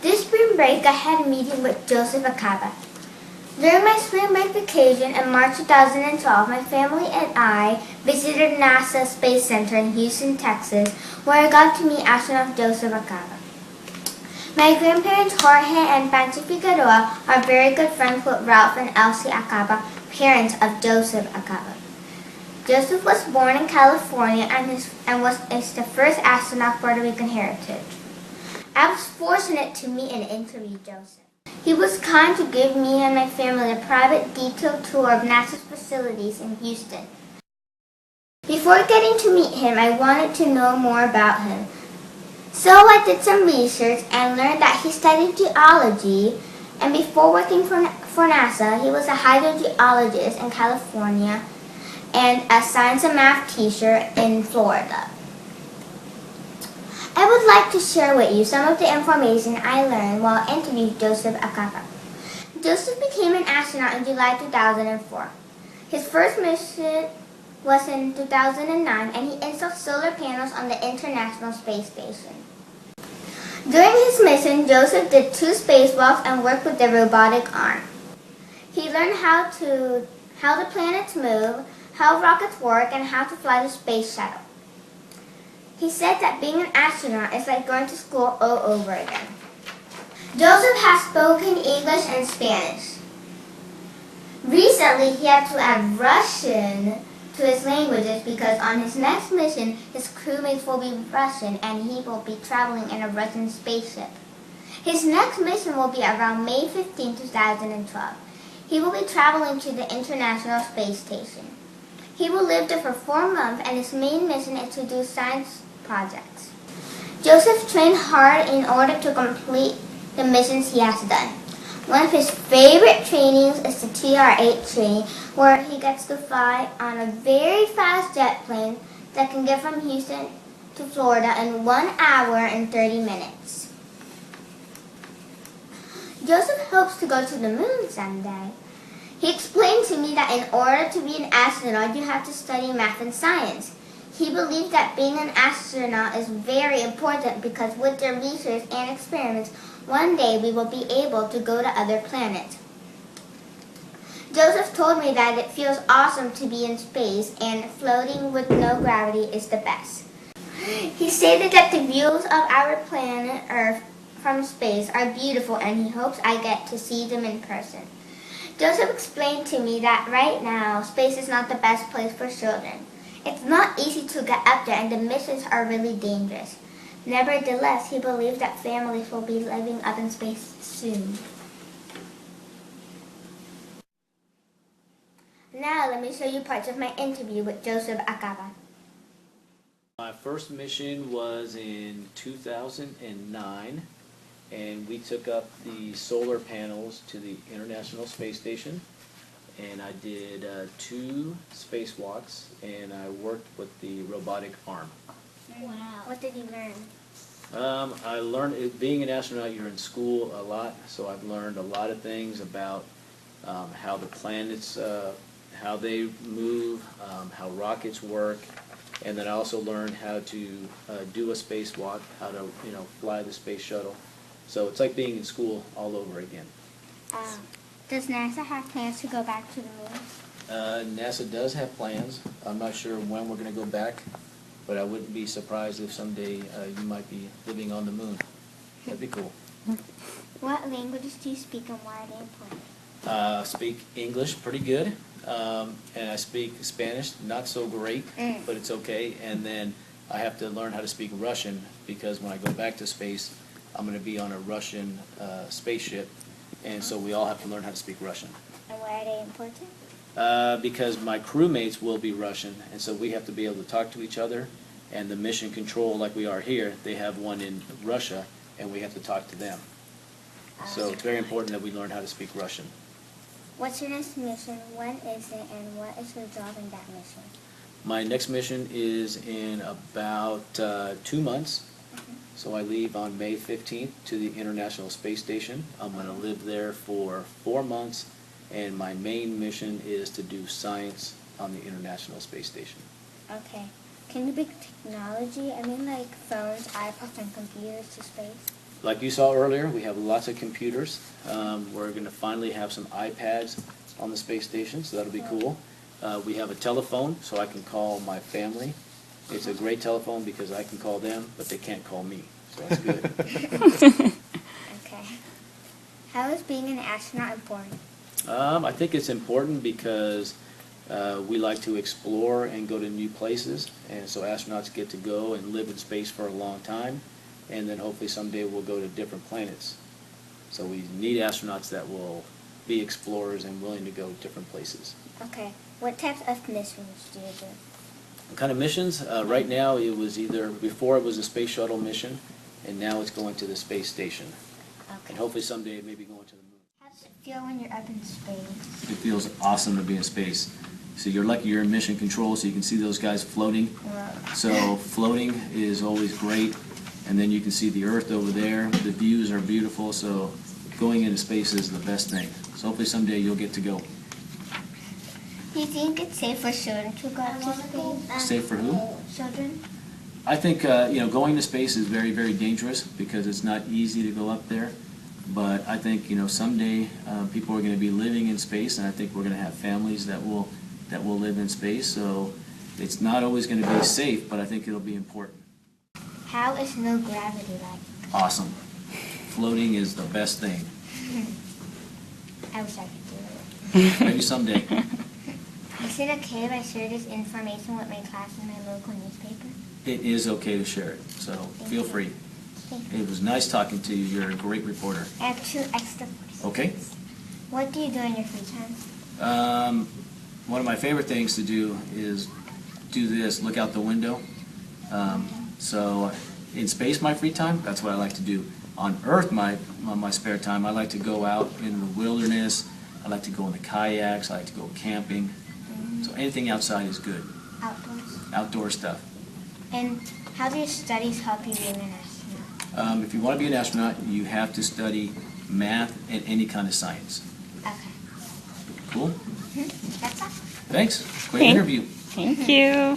This spring break, I had a meeting with Joseph Acaba. During my spring break vacation in March 2012, my family and I visited NASA Space Center in Houston, Texas, where I got to meet astronaut Joseph Acaba. My grandparents Jorge and Pansy Figueroa are very good friends with Ralph and Elsie Acaba, parents of Joseph Acaba. Joseph was born in California and is the first astronaut of Puerto Rican heritage. I was fortunate to meet and interview Joseph. He was kind to give me and my family a private detailed tour of NASA's facilities in Houston. Before getting to meet him, I wanted to know more about him. So I did some research and learned that he studied geology, and before working for NASA, he was a hydrogeologist in California and a science and math teacher in Florida. I would like to share with you some of the information I learned while interviewing Joseph Acaba. Joseph became an astronaut in July 2004. His first mission was in 2009, and he installed solar panels on the International Space Station. During his mission, Joseph did 2 spacewalks and worked with the robotic arm. He learned how the planets move, how rockets work, and how to fly the space shuttle. He said that being an astronaut is like going to school all over again. Joseph has spoken English and Spanish. Recently, he had to add Russian to his languages because on his next mission, his crewmates will be Russian and he will be traveling in a Russian spaceship. His next mission will be around May 15, 2012. He will be traveling to the International Space Station. He will live there for 4 months, and his main mission is to do science projects. Joseph trained hard in order to complete the missions he has done. One of his favorite trainings is the TR-8 training, where he gets to fly on a very fast jet plane that can get from Houston to Florida in 1 hour and 30 minutes. Joseph hopes to go to the moon someday. He explained to me that in order to be an astronaut, you have to study math and science. He believes that being an astronaut is very important because with their research and experiments, one day we will be able to go to other planets. Joseph told me that it feels awesome to be in space and floating with no gravity is the best. He stated that the views of our planet Earth from space are beautiful and he hopes I get to see them in person. Joseph explained to me that right now, space is not the best place for children. It's not easy to get up there and the missions are really dangerous. Nevertheless, he believes that families will be living up in space soon. Now let me show you parts of my interview with Joseph Acaba. My first mission was in 2009, and we took up the solar panels to the International Space Station, and I did 2 spacewalks, and I worked with the robotic arm. Wow. What did you learn? I learned, being an astronaut, you're in school a lot, so I've learned a lot of things about how the planets, how they move, how rockets work, and then I also learned how to do a spacewalk, how to fly the space shuttle. So it's like being in school all over again. Does NASA have plans to go back to the moon? NASA does have plans. I'm not sure when we're going to go back, but I wouldn't be surprised if someday you might be living on the moon. That'd be cool. What languages do you speak and why are they important? Speak English pretty good, and I speak Spanish not so great, but it's okay. And then I have to learn how to speak Russian because when I go back to space, I'm going to be on a Russian spaceship, and so we all have to learn how to speak Russian. And why are they important? Because my crewmates will be Russian, and so we have to be able to talk to each other, and the mission control, like we are here, they have one in Russia, and we have to talk to them. So it's very important that we learn how to speak Russian. What's your next mission? When is it, and what is your job in that mission? My next mission is in about 2 months. So I leave on May 15th to the International Space Station. I'm going to live there for 4 months, and my main mission is to do science on the International Space Station. Okay. Can you bring technology, I mean like phones, iPods, and computers to space? like you saw earlier, we have lots of computers. We're going to finally have some iPads on the space station, so that'll be cool. We have a telephone, so I can call my family. It's a great telephone because I can call them, but they can't call me, so that's good. Okay. How is being an astronaut important? I think it's important because we like to explore and go to new places, and so astronauts get to go and live in space for a long time, and then hopefully someday we'll go to different planets. So we need astronauts that will be explorers and willing to go different places. Okay. What types of missions do you do? What kind of missions? Right now it was before it was a space shuttle mission, and now it's going to the space station. Okay. And hopefully someday maybe going to the moon. How does it feel when you're up in space? It feels awesome to be in space. So you're lucky you're in mission control, so you can see those guys floating. Wow. So floating is always great, and then you can see the Earth over there. The views are beautiful, so going into space is the best thing. So hopefully someday you'll get to go. Do you think it's safe for children to go up to space? Safe for who? Children? I think going to space is very, very dangerous because it's not easy to go up there. But I think someday people are going to be living in space, and I think we're going to have families that will live in space. So it's not always going to be safe, but I think it'll be important. How is no gravity like? Awesome. Floating is the best thing. I wish I could do it. Maybe someday. Is it okay if I share this information with my class in my local newspaper? It is okay to share it, so feel free. Thank you. It was nice talking to you. You're a great reporter. I have 2 extra questions. Okay. What do you do in your free time? One of my favorite things to do is do this, look out the window. So in space, my free time, that's what I like to do. On Earth, on my spare time, I like to go out in the wilderness. I like to go in the kayaks. I like to go camping. So anything outside is good. Outdoors. Outdoor stuff. And how do your studies help you being an astronaut? If you want to be an astronaut, you have to study math and any kind of science. Okay. Cool? That's all. Thanks. Great interview. Thank you.